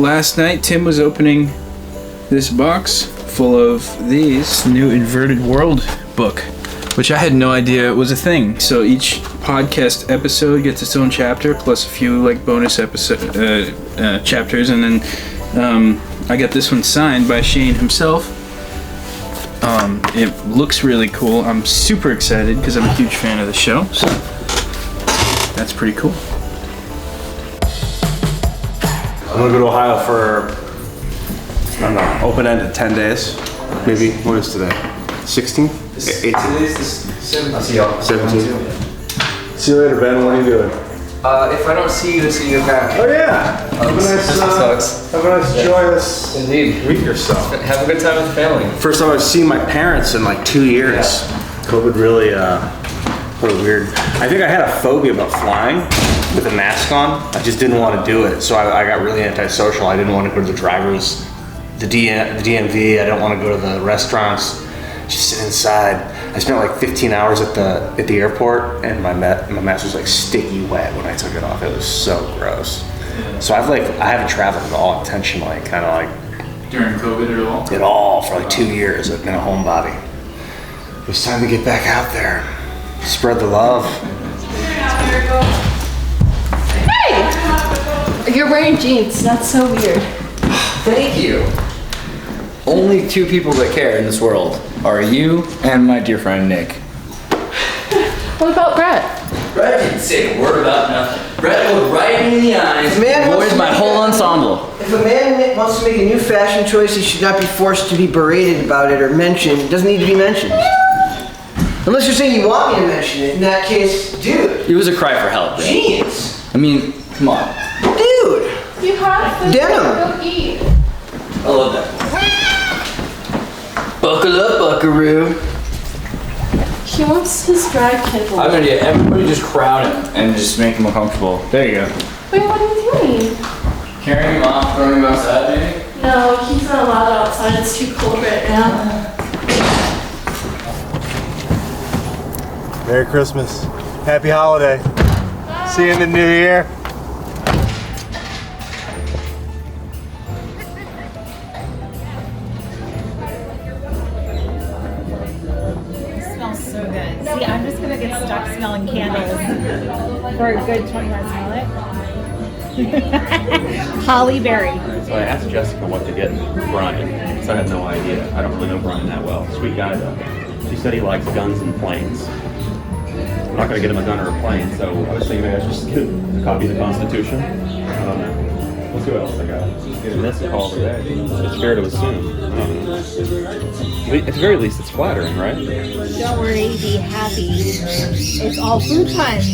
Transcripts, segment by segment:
last night Tim was opening this box full of these new Inverted World book, which I had no idea was a thing. So each podcast episode gets its own chapter plus a few like bonus episode chapters, and then I got this one signed by Shane himself. It looks really cool. I'm super excited because I'm a huge fan of the show, so that's pretty cool. I'm gonna go to Ohio for, I don't know, open-ended 10 days. Maybe, what is today? 16th? 18th? Today's the 17th. I'll see y'all. 17th. See you later, Ben. What are you doing? If I don't see you, see you back. Oh yeah! Have a nice joyous Indeed. week yourself. Have a good time with the family. First time I've seen my parents in like 2 years. COVID really put a weird. I think I had a phobia about flying with a mask on. I just didn't want to do it, so I got really antisocial. I didn't want to go to the drivers, the DMV. I didn't want to go to the restaurants. Just sit inside. I spent like 15 hours at the airport, and my mask was like sticky wet when I took it off. It was so gross. So I haven't traveled at all intentionally, kind of like During COVID at all? at all for like 2 years. I've been a homebody. It was time to get back out there, spread the love. Hey! You're wearing jeans. That's so weird. Thank you. Only two people that care in this world are you and my dear friend Nick. What about Brett? Brett didn't say a word about nothing. Brett looked right in the eyes, Man, avoided my whole ensemble. If a man wants to make a new fashion choice, he should not be forced to be berated about it or mentioned. It doesn't need to be mentioned. Unless you're saying you want me to mention it. In that case, dude. It was a cry for help. Nick. Jeans. I mean, come on. Dude. You have food. Denim. Go eat. I love that. Buckle up, buckaroo. He wants his drag kit. I have an idea. Everybody just crowd him and just make him uncomfortable. There you go. Wait, what are you doing? Carrying him off, throwing him outside, maybe? No, he's not allowed outside. It's too cold right now. Merry Christmas. Happy holiday. See you in the new year. Smells so good. See, I'm just gonna get stuck smelling candles for a good 20 minutes. Smell it? Holly Berry. So I asked Jessica what to get Brian, because I had no idea. I don't really know Brian that well. Sweet guy though. She said he likes guns and planes. I'm not going to get him a gun or a plane, so I was thinking maybe I should just get a copy of the Constitution. I don't know. Let's see what else I got. Getting this call today. It's fair to assume. I don't know. At the very least, it's flattering, right? Don't worry, be happy. It's all food puns.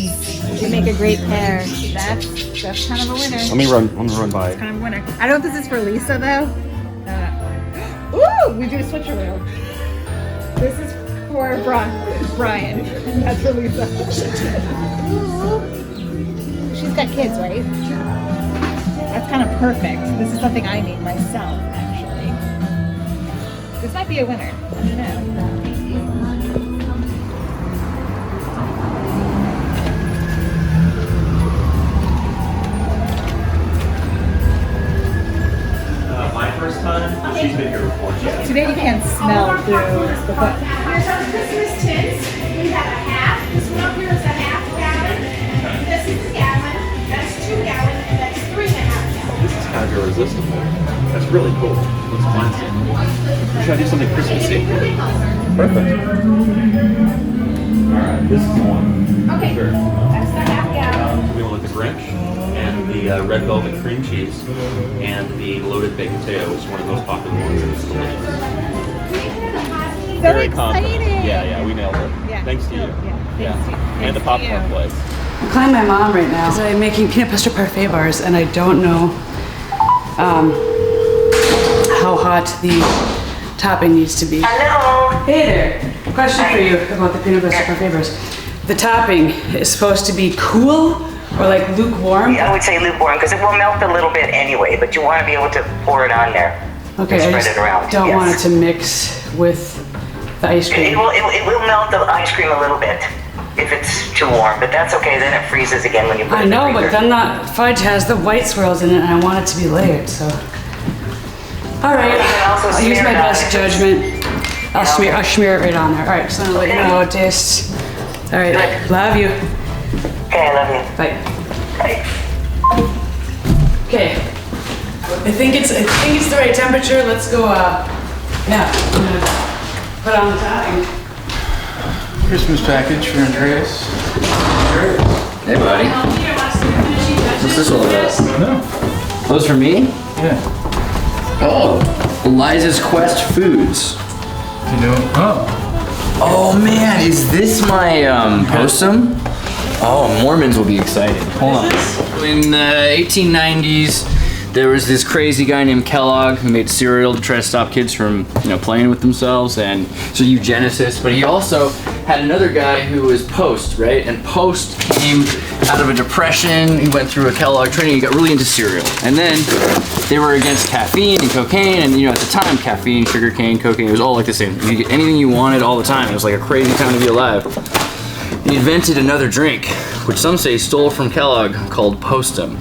You make a great pair. That's kind of a winner. Let me run by. Kind of a winner. I don't know if this is for Lisa though. Ooh, we do a switcheroo. This is for Brian. That's for Lisa. Ooh. She's got kids, right? That's kind of perfect. This is something I need myself, actually. This might be a winner. I don't know. My first time, she's been here before. Today you can't smell through the book. Here's our Christmas tints. We have a half. This one up here is a half gallon. This is a gallon. That's 2 gallons, and that's 3.5 gallons. This is kind of irresistible. That's really cool. Looks fancy. Should I do something Christmassy? Perfect. Alright, this is one. Okay, Sure. that's the half gallon. We went with the Grinch and the red velvet cream cheese and the loaded baked potato, which is one of the most popular ones. It's delicious. So Very common. exciting! Yeah, we nailed it. Yeah. Thanks to you. Yeah, thanks to you. And the Thanks to popcorn you. place. I'm calling my mom right now because I'm making peanut butter parfait bars and I don't know how hot the topping needs to be. Hello. Hey there. Question for you about the peanut butter parfait bars. The topping is supposed to be cool or like lukewarm? I would say lukewarm because it will melt a little bit anyway, but you want to be able to pour it on there. Okay, and I spread just it around. don't yes. want it to mix with the ice cream. It will melt the ice cream a little bit. if it's too warm, but that's okay. Then it freezes again when you put it I in the know, but freezer. then that fudge has the white swirls in it, and I want it to be layered. So, all right, You can also I'll use smear my it on best it. judgment. I'll smear it right on there. All right, so I'm gonna let you know how it tastes. All right, Good. love you. Okay, I love you. Bye. Bye. Okay. I think it's the right temperature. Let's go. Yeah, I'm gonna put on the topping. Christmas package for Andreas. Hey, buddy. What's this all about? No. Those for me? Yeah. Oh, Eliza's Quest Foods. You know. Oh. Oh man, is this my postum? Oh, Mormons will be excited. Hold on. In the 1890s, there was this crazy guy named Kellogg who made cereal to try to stop kids from, playing with themselves, and so eugenicist. But he also had another guy who was Post, right? And Post came out of a depression. He went through a Kellogg training. He got really into cereal, and then they were against caffeine and cocaine. And at the time, caffeine, sugar cane, cocaine, it was all like the same. You could get anything you wanted all the time. It was like a crazy time to be alive. He invented another drink, which some say he stole from Kellogg, called Postum.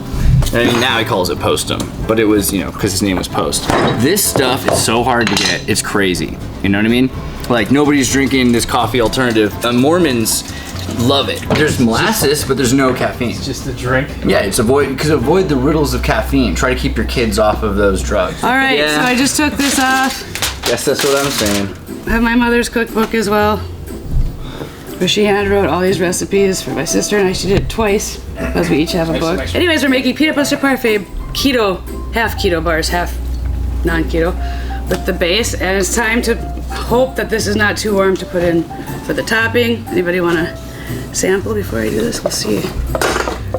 I mean, now he calls it Postum, but it was, because his name was Post. This stuff is so hard to get, it's crazy. You know what I mean? Like, nobody's drinking this coffee alternative. Mormons love it. There's molasses, but there's no caffeine. It's just a drink. Yeah, avoid the riddles of caffeine. Try to keep your kids off of those drugs. All right, Yeah. so I just took this off. Guess that's what I'm saying. I have my mother's cookbook as well, where she hand wrote all these recipes for my sister and I. She did it twice, because we each have a book. Anyways, we're making peanut butter parfait keto, half keto bars, half non-keto, with the base, and it's time to hope that this is not too warm to put in for the topping. Anybody want to sample before I do this? We'll see.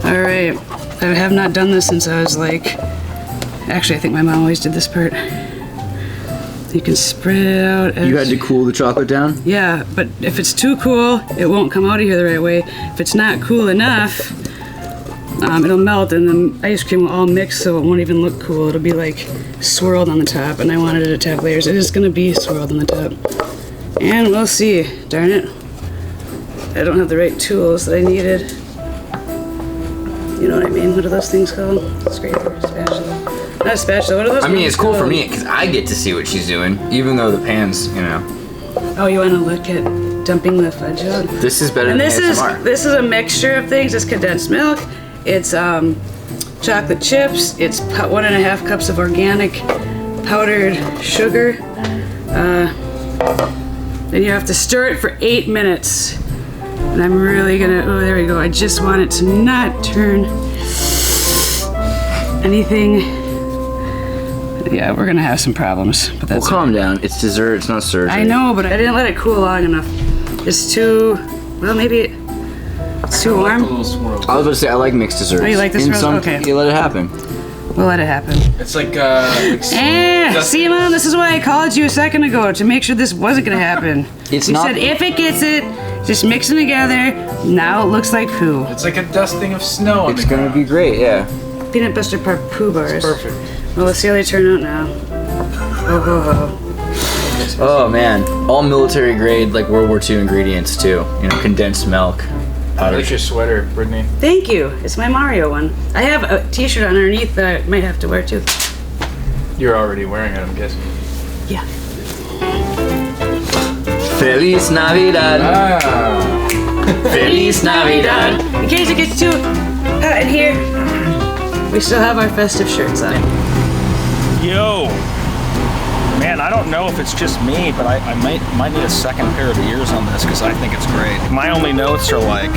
All right, I have not done this since I was actually I think my mom always did this part. You can spread it out. You had to cool the chocolate down? Yeah, but if it's too cool, it won't come out of here the right way. If it's not cool enough, it'll melt and the ice cream will all mix, so it won't even look cool. It'll be like swirled on the top, and I wanted it to have layers. It is gonna be swirled on the top. And we'll see. Darn it. I don't have the right tools that I needed. You know what I mean? What are those things called? Scraper, spatula. Not a spatula, what are those? I mean, it's cool for called? me because I get to see what she's doing, even though the pan's, Oh, you want to look at dumping the fudge out? This is better And than this ASMR. is a mixture of things. It's condensed milk. It's chocolate chips. It's 1.5 cups of organic powdered sugar. Then you have to stir it for 8 minutes. And I'm really gonna. Oh, there we go. I just want it to not turn anything. Yeah, we're gonna have some problems, but that's. Well, calm down. It's dessert. It's not surgery. I know, but I didn't let it cool long enough. It's too. Well, maybe it's too warm. I was about to say I like mixed desserts. Oh, you like this In rose? some, Okay. You let it happen. We'll let it happen. It's like See, Mom, this is why I called you a second ago, to make sure this wasn't gonna happen. It's you not- said if it gets it, just mix them together. Now it looks like poo. It's like a dusting of snow on It's the gonna ground. be great. Yeah. Peanut butter poo bars. It's perfect. Well, let's see how they turn out now. Oh, ho, ho. Oh man, all military grade, like World War II ingredients too. Condensed milk, I powder. like your sweater, Brittany. Thank you. It's my Mario one. I have a t-shirt underneath that I might have to wear too. You're already wearing it, I'm guessing. Yeah. Feliz Navidad. Ah. Feliz Navidad. In case it gets too hot in here, we still have our festive shirts on. Yo! Man, I don't know if it's just me, but I might need a second pair of ears on this because I think it's great. My only notes are like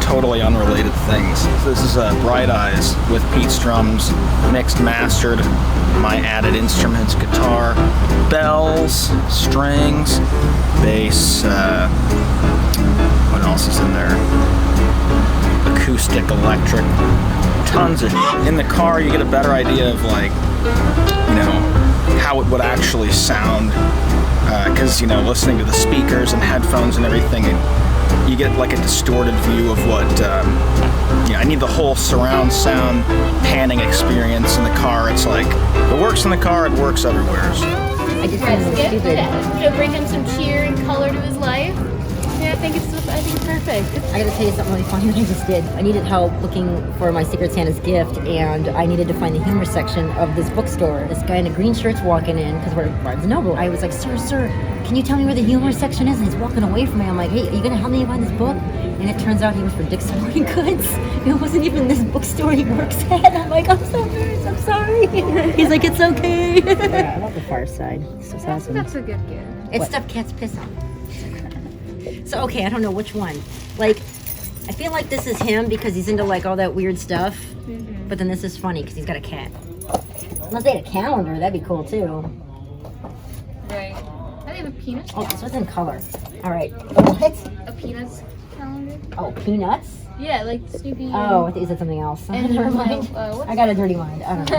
totally unrelated things. So this is Bright Eyes with Pete's drums, mixed, mastered, my added instruments, guitar, bells, strings, bass, what else is in there? Acoustic, electric, tons of shit. In the car you get a better idea of like, how it would actually sound, because listening to the speakers and headphones and everything, you get like a distorted view of what I need the whole surround sound panning experience in the car. It's like, if it works in the car, it works everywhere. I just gift to bring him some cheer and color to his life. Yeah, I think it's perfect. I gotta tell you something really funny that I just did. I needed help looking for my Secret Santa's gift, and I needed to find the humor section of this bookstore. This guy in a green shirt's walking in, because we're at Barnes & Noble. I was like, sir, can you tell me where the humor section is? And he's walking away from me. I'm like, hey, are you gonna help me find this book? And it turns out he was for Dick's Sporting Goods. It wasn't even this bookstore he works at. I'm like, I'm so embarrassed, I'm sorry. He's like, it's okay. Yeah, I love The Far Side. This is awesome. That's a good gift. It's stuff cats piss on. So, okay, I don't know which one. Like, I feel like this is him because he's into, like, all that weird stuff. Mm-hmm. But then this is funny because he's got a cat. Unless they had a calendar, that'd be cool, too. Right. I think a peanut. Oh, this was in color. All right. What? A peanuts calendar. Oh, Peanuts? Yeah, like Snoopy. Oh, I thought you said something else. And Never mind. I got a dirty mind. I don't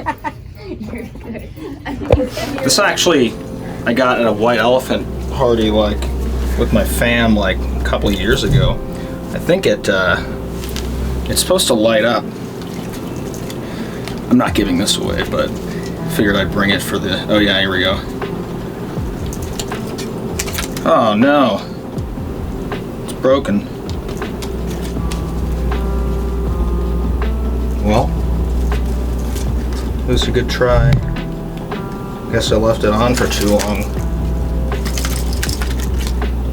know. You're good. This actually, I got at a white elephant party like with my fam like a couple of years ago. I think it's supposed to light up. I'm not giving this away, but figured I'd bring it for the. Oh yeah, here we go. Oh no, it's broken. Well, it was a good try. Guess I left it on for too long.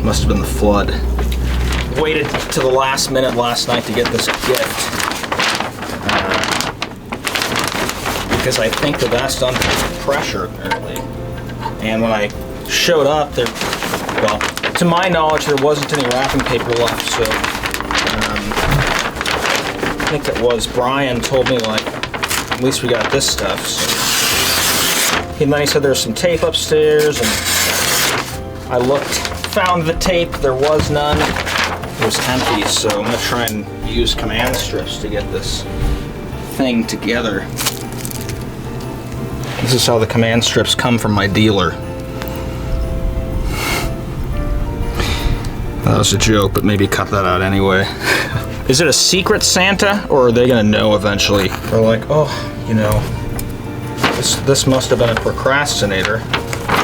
Must have been the flood. Waited to the last minute last night to get this gift. Because I think that that's under pressure, apparently. And when I showed up, well, to my knowledge, there wasn't any wrapping paper left, so I think it was Brian told me, like, at least we got this stuff, so. And then he said there's some tape upstairs, and I found the tape, there was none. It was empty, so I'm gonna try and use command strips to get this thing together. This is how the command strips come from my dealer. That was a joke, but maybe cut that out anyway. Is it a secret Santa, or are they gonna know eventually? They're like, oh, you know, this must have been a procrastinator,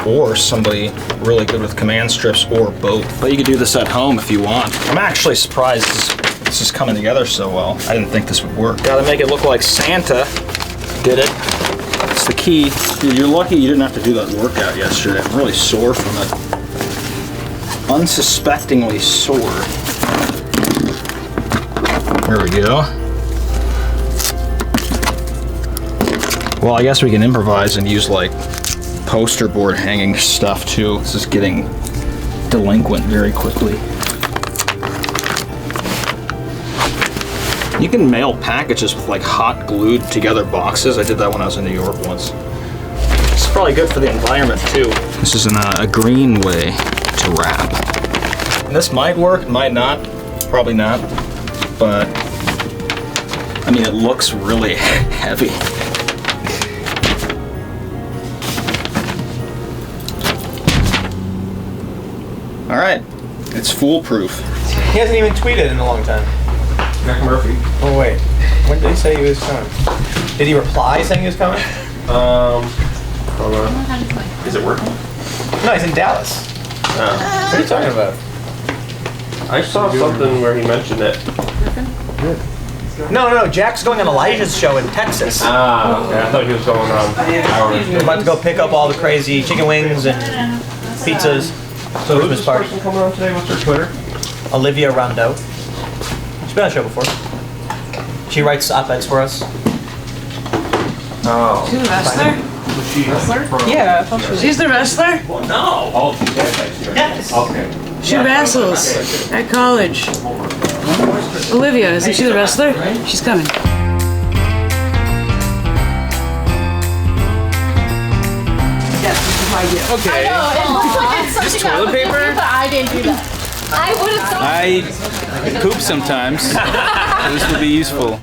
or somebody really good with command strips, or both. But you could do this at home if you want. I'm actually surprised this is coming together so well. I didn't think this would work. Gotta make it look like Santa did it. That's the key. Dude, you're lucky you didn't have to do that workout yesterday. I'm really sore from it. Unsuspectingly sore. There we go. Well, I guess we can improvise and use like poster board hanging stuff too. This is getting delinquent very quickly. You can mail packages with like hot glued together boxes. I did that when I was in New York once. It's probably good for the environment too. This is a green way to wrap. And this might work, it might not, probably not, but I mean it looks really heavy. All right, it's foolproof. He hasn't even tweeted in a long time. Mac Murphy. Oh wait, when did he say he was coming? Did he reply saying he was coming? Hold on. Is it working? No, he's in Dallas. What are you talking about? I saw something where he mentioned it. No, Jack's going on Elijah's show in Texas. Ah, okay. I thought he was going on. We're about to go pick up all the crazy chicken wings and pizzas. So who's this person coming on today? What's her Twitter? Olivia Rondeau. She's been on the show before. She writes op-eds for us. Oh. She's a wrestler? Wrestler? Yeah. She's the wrestler? Well, no. Oh, yes. Okay. She wrestles at college. Olivia, isn't she the wrestler? She's coming. Yes, this is my idea. Okay. I know, it looks like it's Just something toilet I would do, paper? but I didn't do that. I would have I poop sometimes, so this would be useful.